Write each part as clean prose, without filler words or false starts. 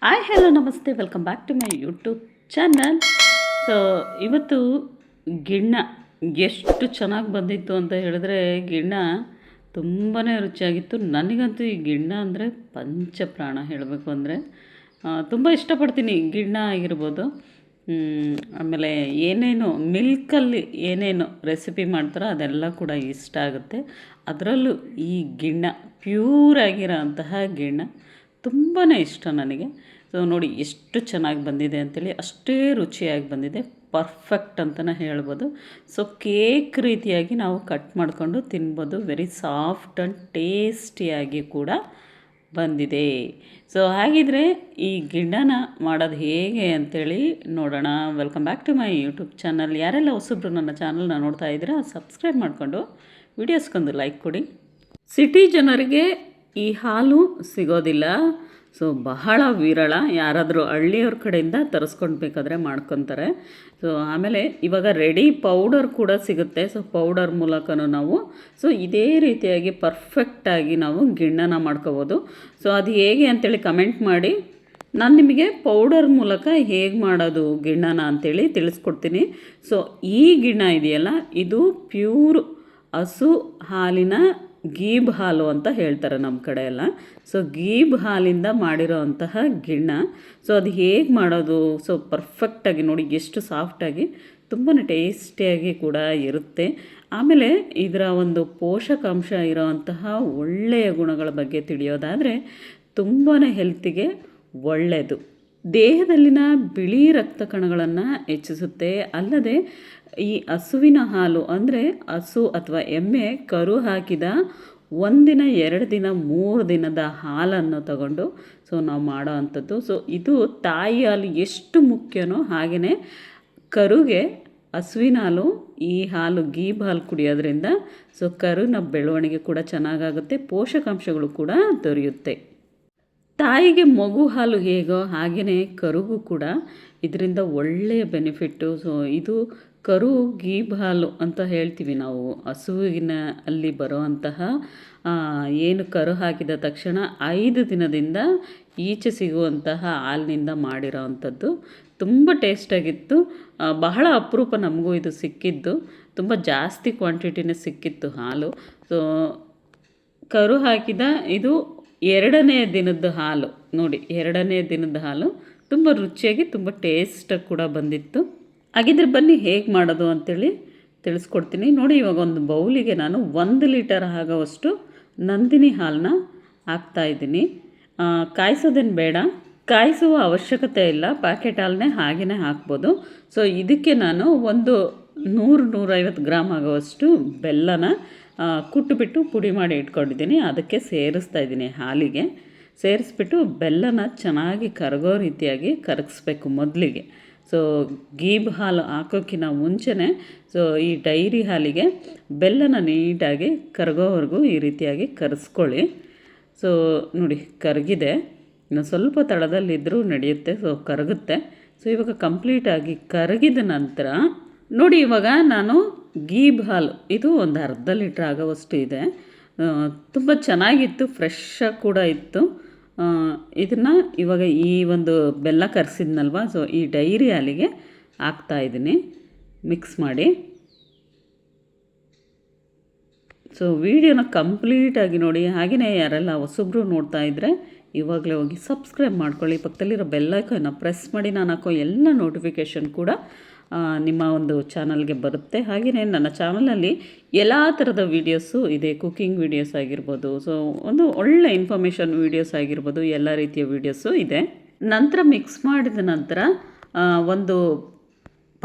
Hi hello ನಮಸ್ತೆ, welcome back to my YouTube channel. So ಇವತ್ತು ಗಿಣ್ಣ ಎಷ್ಟು ಚೆನ್ನಾಗಿ ಬಂದಿತ್ತು ಅಂತ ಹೇಳಿದ್ರೆ, ಗಿಣ್ಣ ತುಂಬಾ ರುಚಿಯಾಗಿತ್ತು. ನನಗಂತೂ ಈ ಗಿಣ್ಣ ಅಂದರೆ ಪಂಚಪ್ರಾಣ. ಹೇಳಬೇಕು ಅಂದರೆ ತುಂಬ ಇಷ್ಟಪಡ್ತೀನಿ. ಗಿಣ್ಣ ಆಗಿರ್ಬೋದು, ಆಮೇಲೆ ಏನೇನು ಮಿಲ್ಕಲ್ಲಿ ಏನೇನು ರೆಸಿಪಿ ಮಾಡ್ತಾರೋ ಅದೆಲ್ಲ ಕೂಡ ಇಷ್ಟ ಆಗುತ್ತೆ. ಅದರಲ್ಲೂ ಈ ಗಿಣ್ಣ ಪ್ಯೂರ್ ಆಗಿರೋ ಅಂತಹ ಗಿಣ್ಣ ತುಂಬಾ ಇಷ್ಟ ನನಗೆ. ಸೊ ನೋಡಿ ಎಷ್ಟು ಚೆನ್ನಾಗಿ ಬಂದಿದೆ ಅಂಥೇಳಿ, ಅಷ್ಟೇ ರುಚಿಯಾಗಿ ಬಂದಿದೆ. ಪರ್ಫೆಕ್ಟ್ ಅಂತಲೇ ಹೇಳ್ಬೋದು. ಸೊ ಕೇಕ್ ರೀತಿಯಾಗಿ ನಾವು ಕಟ್ ಮಾಡಿಕೊಂಡು ತಿನ್ಬೋದು. ವೆರಿ ಸಾಫ್ಟ್ ಆ್ಯಂಡ್ ಟೇಸ್ಟಿಯಾಗಿ ಕೂಡ ಬಂದಿದೆ. ಸೊ ಹಾಗಿದ್ರೆ ಈ ಗಿಣ್ಣನ ಮಾಡೋದು ಹೇಗೆ ಅಂಥೇಳಿ ನೋಡೋಣ. Welcome back to my YouTube channel. ಯಾರೆಲ್ಲ ಹೊಸಬ್ರು ನನ್ನ ಚಾನಲ್ನ ನೋಡ್ತಾ ಇದ್ದೀರಾ, ಸಬ್ಸ್ಕ್ರೈಬ್ ಮಾಡಿಕೊಂಡು ವಿಡಿಯೋಸ್ಗೊಂದು ಲೈಕ್ ಕೊಡಿ. ಸಿಟಿ ಜನರಿಗೆ ಈ ಹಾಲು ಸಿಗೋದಿಲ್ಲ. ಸೊ ಬಹಳ ವಿರಳ. ಯಾರಾದರೂ ಹಳ್ಳಿಯವ್ರ ಕಡೆಯಿಂದ ತರಿಸ್ಕೊಳ್ಬೇಕಾದ್ರೆ ಮಾಡ್ಕೊತಾರೆ. ಸೊ ಆಮೇಲೆ ಇವಾಗ ರೆಡಿ ಪೌಡರ್ ಕೂಡ ಸಿಗುತ್ತೆ. ಸೊ ಪೌಡರ್ ಮೂಲಕನೂ ನಾವು ಇದೇ ರೀತಿಯಾಗಿ ಪರ್ಫೆಕ್ಟಾಗಿ ನಾವು ಗಿಣ್ಣನ ಮಾಡ್ಕೋಬೋದು. ಸೊ ಅದು ಹೇಗೆ ಅಂಥೇಳಿ ಕಮೆಂಟ್ ಮಾಡಿ. ನಾನು ನಿಮಗೆ ಪೌಡರ್ ಮೂಲಕ ಹೇಗೆ ಮಾಡೋದು ಗಿಣ್ಣನ ಅಂಥೇಳಿ ತಿಳಿಸ್ಕೊಡ್ತೀನಿ. ಸೊ ಈ ಗಿಣ್ಣ ಇದೆಯಲ್ಲ, ಇದು ಪ್ಯೂರ್ ಹಸು ಹಾಲಿನ ಗೀಬ್ ಹಾಲು ಅಂತ ಹೇಳ್ತಾರೆ ನಮ್ಮ ಕಡೆ ಎಲ್ಲ. ಸೊ ಗೀಬ್ ಹಾಲಿಂದ ಮಾಡಿರೋ ಅಂತಹ ಗಿಣ್ಣ. ಸೊ ಅದು ಹೇಗೆ ಮಾಡೋದು, ಸೊ ಪರ್ಫೆಕ್ಟಾಗಿ ನೋಡಿ ಎಷ್ಟು ಸಾಫ್ಟಾಗಿ, ತುಂಬಾ ಟೇಸ್ಟಿಯಾಗಿ ಕೂಡ ಇರುತ್ತೆ. ಆಮೇಲೆ ಇದರ ಒಂದು ಪೋಷಕಾಂಶ ಇರೋವಂತಹ ಒಳ್ಳೆಯ ಗುಣಗಳ ಬಗ್ಗೆ ತಿಳಿಯೋದಾದರೆ ತುಂಬಾ ಹೆಲ್ತಿಗೆ ಒಳ್ಳೆಯದು. ದೇಹದಲ್ಲಿನ ಬಿಳಿ ರಕ್ತ ಕಣಗಳನ್ನು ಹೆಚ್ಚಿಸುತ್ತೆ. ಅಲ್ಲದೆ ಈ ಹಸುವಿನ ಹಾಲು ಅಂದರೆ ಹಸು ಅಥವಾ ಎಮ್ಮೆ ಕರು ಹಾಕಿದ 1 ದಿನ 2 ದಿನ 3 ದಿನದ ಹಾಲನ್ನು ತಗೊಂಡು ನಾವು ಮಾಡೋ ಅಂಥದ್ದು. ಸೊ ಇದು ತಾಯಿ ಹಾಲು ಎಷ್ಟು ಮುಖ್ಯನೋ ಹಾಗೆಯೇ ಕರುಗೆ ಹಸುವಿನ ಹಾಲು, ಈ ಹಾಲು ಗೀಬ್ ಹಾಲು ಕುಡಿಯೋದ್ರಿಂದ ಕರುನ ಬೆಳವಣಿಗೆ ಕೂಡ ಚೆನ್ನಾಗಾಗುತ್ತೆ, ಪೋಷಕಾಂಶಗಳು ಕೂಡ ದೊರೆಯುತ್ತೆ. ತಾಯಿಗೆ ಮಗು ಹಾಲು ಹೇಗೋ ಹಾಗೆಯೇ ಕರುಗೂ ಕೂಡ ಇದರಿಂದ ಒಳ್ಳೆಯ ಬೆನಿಫಿಟ್ಟು. ಸೊ ಇದು ಕರು ಗೀಬ್ ಹಾಲು ಅಂತ ಹೇಳ್ತೀವಿ ನಾವು. ಹಸುವಿನ ಅಲ್ಲಿ ಬರುವಂತಹ ಏನು ಕರು ಹಾಕಿದ ತಕ್ಷಣ 5 ದಿನದಿಂದ ಈಚೆ ಸಿಗುವಂತಹ ಹಾಲಿನಿಂದ ಮಾಡಿರೋ ಅಂಥದ್ದು. ತುಂಬ ಟೇಸ್ಟಾಗಿತ್ತು. ಬಹಳ ಅಪರೂಪ ನಮಗೂ ಇದು ಸಿಕ್ಕಿದ್ದು. ತುಂಬ ಜಾಸ್ತಿ ಕ್ವಾಂಟಿಟಿನೇ ಸಿಕ್ಕಿತ್ತು ಹಾಲು. ಸೊ ಕರು ಹಾಕಿದ ಇದು 2ನೇ ದಿನದ ಹಾಲು. ನೋಡಿ 2ನೇ ದಿನದ ಹಾಲು ತುಂಬ ರುಚಿಯಾಗಿ ತುಂಬ ಟೇಸ್ಟಾಗಿ ಕೂಡ ಬಂದಿತ್ತು. ಹಾಗಿದ್ರೆ ಬನ್ನಿ ಹೇಗೆ ಮಾಡೋದು ಅಂಥೇಳಿ ತಿಳಿಸ್ಕೊಡ್ತೀನಿ. ನೋಡಿ, ಇವಾಗ ಒಂದು ಬೌಲಿಗೆ ನಾನು 1 ಲೀಟರ್ ಆಗೋವಷ್ಟು ನಂದಿನಿ ಹಾಲನ್ನ ಹಾಕ್ತಾಯಿದ್ದೀನಿ. ಕಾಯಿಸೋದೇನು ಬೇಡ, ಕಾಯಿಸುವ ಅವಶ್ಯಕತೆ ಇಲ್ಲ. ಪ್ಯಾಕೆಟ್ ಹಾಲನ್ನೇ ಹಾಗೆಯೇ ಹಾಕ್ಬೋದು. ಸೊ ಇದಕ್ಕೆ ನಾನು ಒಂದು 100-150 ಗ್ರಾಮ್ ಆಗೋವಷ್ಟು ಬೆಲ್ಲನ ಕುಟ್ಟುಬಿಟ್ಟು ಪುಡಿ ಮಾಡಿ ಇಟ್ಕೊಂಡಿದ್ದೀನಿ. ಅದಕ್ಕೆ ಸೇರಿಸ್ತಾ ಇದ್ದೀನಿ. ಹಾಲಿಗೆ ಸೇರಿಸ್ಬಿಟ್ಟು ಬೆಲ್ಲನ ಚೆನ್ನಾಗಿ ಕರಗೋ ರೀತಿಯಾಗಿ ಕರಗಿಸ್ಬೇಕು ಮೊದಲಿಗೆ. ಸೊ ಗೀಬ್ ಹಾಲು ಹಾಕೋಕ್ಕಿಂತ ಮುಂಚೆನೇ ಈ ಡೈರಿ ಹಾಲಿಗೆ ಬೆಲ್ಲನ ನೀಟಾಗಿ ಕರಗೋವರೆಗೂ ಈ ರೀತಿಯಾಗಿ ಕರೆಸ್ಕೊಳ್ಳಿ. ಸೊ ನೋಡಿ ಕರಗಿದೆ. ಇನ್ನು ಸ್ವಲ್ಪ ತಳದಲ್ಲಿದ್ದರೂ ನಡೆಯುತ್ತೆ. ಸೊ ಕರಗುತ್ತೆ. ಸೊ ಇವಾಗ ಕಂಪ್ಲೀಟಾಗಿ ಕರಗಿದ ನಂತರ ನೋಡಿ, ಇವಾಗ ನಾನು ಗೀಬ್ ಹಾಲು ಇದು ಒಂದು ಅರ್ಧ ಲೀಟ್ರ್ ಆಗೋವಷ್ಟು ಇದೆ. ತುಂಬ ಚೆನ್ನಾಗಿತ್ತು, ಫ್ರೆಶ್ಶಾಗಿ ಕೂಡ ಇತ್ತು. ಇದನ್ನು ಇವಾಗ ಈ ಒಂದು ಬೆಲ್ಲ ಕರಗಿಸಿದ್ನಲ್ವ, ಸೊ ಈ ಡೈರಿ ಹಾಲಿಗೆ ಹಾಕ್ತಾಯಿದ್ದೀನಿ ಮಿಕ್ಸ್ ಮಾಡಿ. ಸೊ ವಿಡಿಯೋನ ಕಂಪ್ಲೀಟಾಗಿ ನೋಡಿ. ಹಾಗೆಯೇ ಯಾರೆಲ್ಲ ಹೊಸಬ್ರು ನೋಡ್ತಾ ಇದ್ದರೆ ಇವಾಗಲೇ ಹೋಗಿ ಸಬ್ಸ್ಕ್ರೈಬ್ ಮಾಡ್ಕೊಳ್ಳಿ. ಪಕ್ಕದಲ್ಲಿರೋ ಬೆಲ್ಲೈಕನ್ನ ಪ್ರೆಸ್ ಮಾಡಿ. ನಾನು ಹಾಕೋ ಎಲ್ಲ ನೋಟಿಫಿಕೇಷನ್ ಕೂಡ ನಿಮ್ಮ ಒಂದು ಚಾನಲ್ಗೆ ಬರುತ್ತೆ. ಹಾಗೆಯೇ ನನ್ನ ಚಾನಲಲ್ಲಿ ಎಲ್ಲ ಥರದ ವೀಡಿಯೋಸು ಇದೆ. ಕುಕ್ಕಿಂಗ್ ವೀಡಿಯೋಸ್ ಆಗಿರ್ಬೋದು, ಸೊ ಒಂದು ಒಳ್ಳೆ ಇನ್ಫಾರ್ಮೇಷನ್ ವೀಡಿಯೋಸ್ ಆಗಿರ್ಬೋದು, ಎಲ್ಲ ರೀತಿಯ ವೀಡಿಯೋಸು ಇದೆ. ನಂತರ ಮಿಕ್ಸ್ ಮಾಡಿದ ನಂತರ ಒಂದು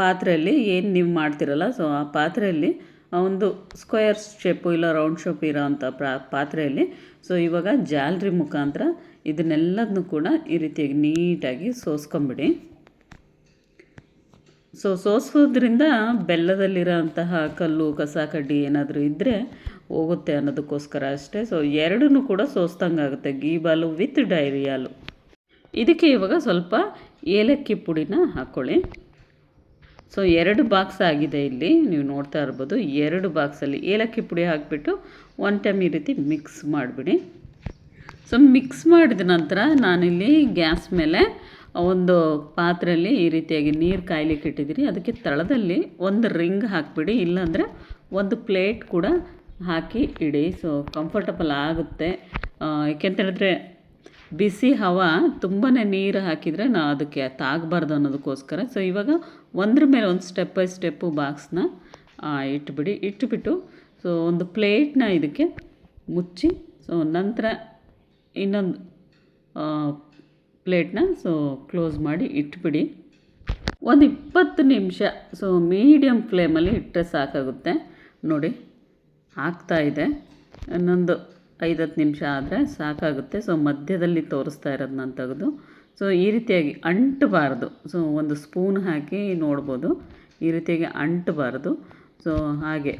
ಪಾತ್ರೆಯಲ್ಲಿ ಏನು ನೀವು ಮಾಡ್ತಿರಲ್ಲ, ಸೊ ಆ ಪಾತ್ರೆಯಲ್ಲಿ ಒಂದು ಸ್ಕ್ವೇರ್ ಶೇಪು ಇಲ್ಲ ರೌಂಡ್ ಶೇಪ್ ಇರೋ ಅಂಥ ಪಾತ್ರೆಯಲ್ಲಿ ಸೊ ಇವಾಗ ಜಾಲರಿ ಮುಖಾಂತರ ಇದನ್ನೆಲ್ಲದನ್ನು ಕೂಡ ಈ ರೀತಿಯಾಗಿ ನೀಟಾಗಿ ಸೋಸ್ಕೊಂಬಿಡಿ. ಸೊ ಸೋಸೋದ್ರಿಂದ ಬೆಲ್ಲದಲ್ಲಿರೋ ಅಂತಹ ಕಲ್ಲು ಕಸ ಕಡ್ಡಿ ಏನಾದರೂ ಇದ್ದರೆ ಹೋಗುತ್ತೆ ಅನ್ನೋದಕ್ಕೋಸ್ಕರ ಅಷ್ಟೇ. ಸೊ ಎರಡನ್ನೂ ಕೂಡ ಸೋಸ್ದಂಗೆ ಆಗುತ್ತೆ, ಗೀಬ್ ಹಾಲು ವಿತ್ ಡೈರಿ ಹಾಲು. ಇದಕ್ಕೆ ಇವಾಗ ಸ್ವಲ್ಪ ಏಲಕ್ಕಿ ಪುಡಿನ ಹಾಕ್ಕೊಳ್ಳಿ. ಸೊ 2 ಬಾಕ್ಸ್ ಆಗಿದೆ ಇಲ್ಲಿ ನೀವು ನೋಡ್ತಾ ಇರ್ಬೋದು. 2 ಬಾಕ್ಸಲ್ಲಿ ಏಲಕ್ಕಿ ಪುಡಿ ಹಾಕಿಬಿಟ್ಟು 1 ಟೈಮ್ ಈ ರೀತಿ ಮಿಕ್ಸ್ ಮಾಡಿಬಿಡಿ. ಸೊ ಮಿಕ್ಸ್ ಮಾಡಿದ ನಂತರ ನಾನಿಲ್ಲಿ ಗ್ಯಾಸ್ ಮೇಲೆ ಒಂದು ಪಾತ್ರೆಯಲ್ಲಿ ಈ ರೀತಿಯಾಗಿ ನೀರು ಕಾಯ್ಲಿಕ್ಕೆ ಇಟ್ಟಿದ್ದೀನಿ. ಅದಕ್ಕೆ ತಳದಲ್ಲಿ ಒಂದು ರಿಂಗ್ ಹಾಕಿಬಿಡಿ, ಇಲ್ಲಾಂದರೆ ಒಂದು ಪ್ಲೇಟ್ ಕೂಡ ಹಾಕಿ ಇಡಿ. ಸೊ ಕಂಫರ್ಟಬಲ್ ಆಗುತ್ತೆ. ಏಕೆಂತೇಳಿದ್ರೆ ಬಿಸಿ ಹವಾ ತುಂಬಾ ನೀರು ಹಾಕಿದರೆ ಅದಕ್ಕೆ ತಾಗಬಾರ್ದು ಅನ್ನೋದಕ್ಕೋಸ್ಕರ. ಸೊ ಇವಾಗ ಒಂದ್ರ ಮೇಲೆ ಒಂದು ಸ್ಟೆಪ್ ಬೈ ಸ್ಟೆಪ್ಪು ಬಾಕ್ಸ್ನ ಇಟ್ಬಿಟ್ಟು ಸೊ ಒಂದು ಪ್ಲೇಟ್ನ ಇದಕ್ಕೆ ಮುಚ್ಚಿ, ಸೊ ನಂತರ ಇನ್ನೊಂದು ಪ್ಲೇಟ್ನ ಸೊ ಕ್ಲೋಸ್ ಮಾಡಿ ಇಟ್ಬಿಡಿ. ಒಂದು 20 ನಿಮಿಷ ಸೊ ಮೀಡಿಯಮ್ ಫ್ಲೇಮಲ್ಲಿ ಇಟ್ಟರೆ ಸಾಕಾಗುತ್ತೆ. ನೋಡಿ ಆಗ್ತಾಯಿದೆ, ಇನ್ನೊಂದು 5-10 ನಿಮಿಷ ಆದರೆ ಸಾಕಾಗುತ್ತೆ. ಸೊ ಮಧ್ಯದಲ್ಲಿ ತೋರಿಸ್ತಾ ಇರೋದು ನಾನು ತೆಗೆದು. ಸೊ ಈ ರೀತಿಯಾಗಿ ಅಂಟಬಾರ್ದು. ಸೊ ಒಂದು ಸ್ಪೂನ್ ಹಾಕಿ ನೋಡ್ಬೋದು, ಈ ರೀತಿಯಾಗಿ ಅಂಟಬಾರ್ದು. ಸೊ ಹಾಗೆ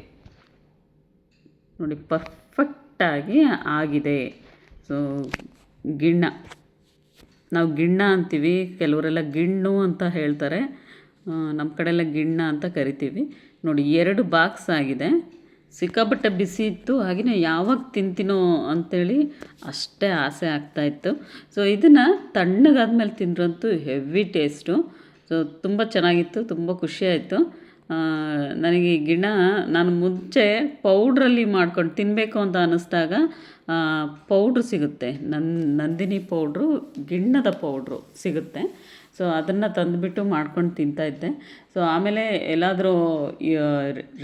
ನೋಡಿ ಪರ್ಫೆಕ್ಟಾಗಿ ಆಗಿದೆ. ಸೊ ಗಿಣ್ಣ, ನಾವು ಗಿಣ್ಣ ಅಂತೀವಿ, ಕೆಲವರೆಲ್ಲ ಗಿಣ್ಣು ಅಂತ ಹೇಳ್ತಾರೆ, ನಮ್ಮ ಕಡೆ ಎಲ್ಲ ಗಿಣ್ಣ ಅಂತ ಕರಿತೀವಿ. ನೋಡಿ 2 ಬಾಕ್ಸ್ ಆಗಿದೆ. ಸಿಕ್ಕಾಪಟ್ಟೆ ಬಿಸಿ ಇತ್ತು, ಹಾಗೆಯೇ ಯಾವಾಗ ತಿಂತೀನೋ ಅಂಥೇಳಿ ಅಷ್ಟೇ ಆಸೆ ಆಗ್ತಾಯಿತ್ತು. ಸೊ ಇದನ್ನು ತಣ್ಣಗಾದ್ಮೇಲೆ ತಿಂದ್ರಂತೂ ಹೆವಿ ಟೇಸ್ಟು. ಸೊ ತುಂಬ ಚೆನ್ನಾಗಿತ್ತು, ತುಂಬ ಖುಷಿಯಾಯಿತು ನನಗೆ. ಈ ಗಿಣ್ಣ ನಾನು ಮುಂಚೆ ಪೌಡ್ರಲ್ಲಿ ಮಾಡ್ಕೊಂಡು ತಿನ್ನಬೇಕು ಅಂತ ಅನ್ನಿಸ್ದಾಗ ಪೌಡ್ರು ಸಿಗುತ್ತೆ, ನಂದಿನಿ ಪೌಡ್ರು, ಗಿಣ್ಣದ ಪೌಡ್ರು ಸಿಗುತ್ತೆ. ಸೊ ಅದನ್ನು ತಂದುಬಿಟ್ಟು ಮಾಡ್ಕೊಂಡು ತಿಂತಾಯಿದ್ದೆ. ಸೊ ಆಮೇಲೆ ಎಲ್ಲಾದರೂ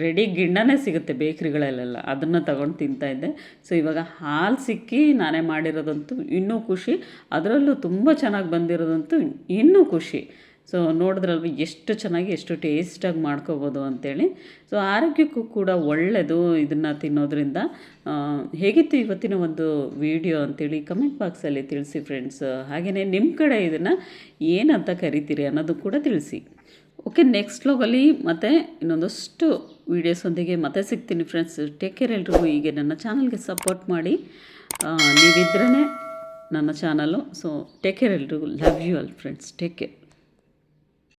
ರೆಡಿ ಗಿಣ್ಣನೇ ಸಿಗುತ್ತೆ ಬೇಕ್ರಿಗಳಲ್ಲೆಲ್ಲ, ಅದನ್ನು ತಗೊಂಡು ತಿಂತಾಯಿದ್ದೆ. ಸೊ ಇವಾಗ ಹಾಲು ಸಿಕ್ಕಿ ನಾನೇ ಮಾಡಿರೋದಂತೂ ಇನ್ನೂ ಖುಷಿ, ಅದರಲ್ಲೂ ತುಂಬ ಚೆನ್ನಾಗಿ ಬಂದಿರೋದಂತೂ ಇನ್ನೂ ಖುಷಿ. ಸೊ ನೋಡಿದ್ರಲ್ವ ಎಷ್ಟು ಚೆನ್ನಾಗಿ ಎಷ್ಟು ಟೇಸ್ಟಾಗಿ ಮಾಡ್ಕೋಬೋದು ಅಂಥೇಳಿ. ಸೊ ಆರೋಗ್ಯಕ್ಕೂ ಕೂಡ ಒಳ್ಳೆಯದು ಇದನ್ನು ತಿನ್ನೋದ್ರಿಂದ. ಹೇಗಿತ್ತು ಇವತ್ತಿನ ಒಂದು ವಿಡಿಯೋ ಅಂಥೇಳಿ ಕಮೆಂಟ್ ಬಾಕ್ಸಲ್ಲಿ ತಿಳಿಸಿ ಫ್ರೆಂಡ್ಸ್. ಹಾಗೆಯೇ ನಿಮ್ಮ ಕಡೆ ಇದನ್ನು ಏನಂತ ಕರಿತೀರಿ ಅನ್ನೋದು ಕೂಡ ತಿಳಿಸಿ. ಓಕೆ, ನೆಕ್ಸ್ಟ್ ವ್ಲಾಗಲ್ಲಿ ಮತ್ತೆ ಇನ್ನೊಂದಷ್ಟು ವೀಡಿಯೋಸೊಂದಿಗೆ ಮತ್ತೆ ಸಿಗ್ತೀನಿ ಫ್ರೆಂಡ್ಸ್. ಟೇಕ್ ಕೇರ್ ಎಲ್ರಿಗೂ. ಹೀಗೆ ನನ್ನ ಚಾನಲ್ಗೆ ಸಪೋರ್ಟ್ ಮಾಡಿ, ನೀವಿದ್ರೇ ನನ್ನ ಚಾನಲ್ಲು. ಸೊ ಟೇಕ್ ಕೇರ್ ಎಲ್ರಿಗೂ. Love you all friends. Take care.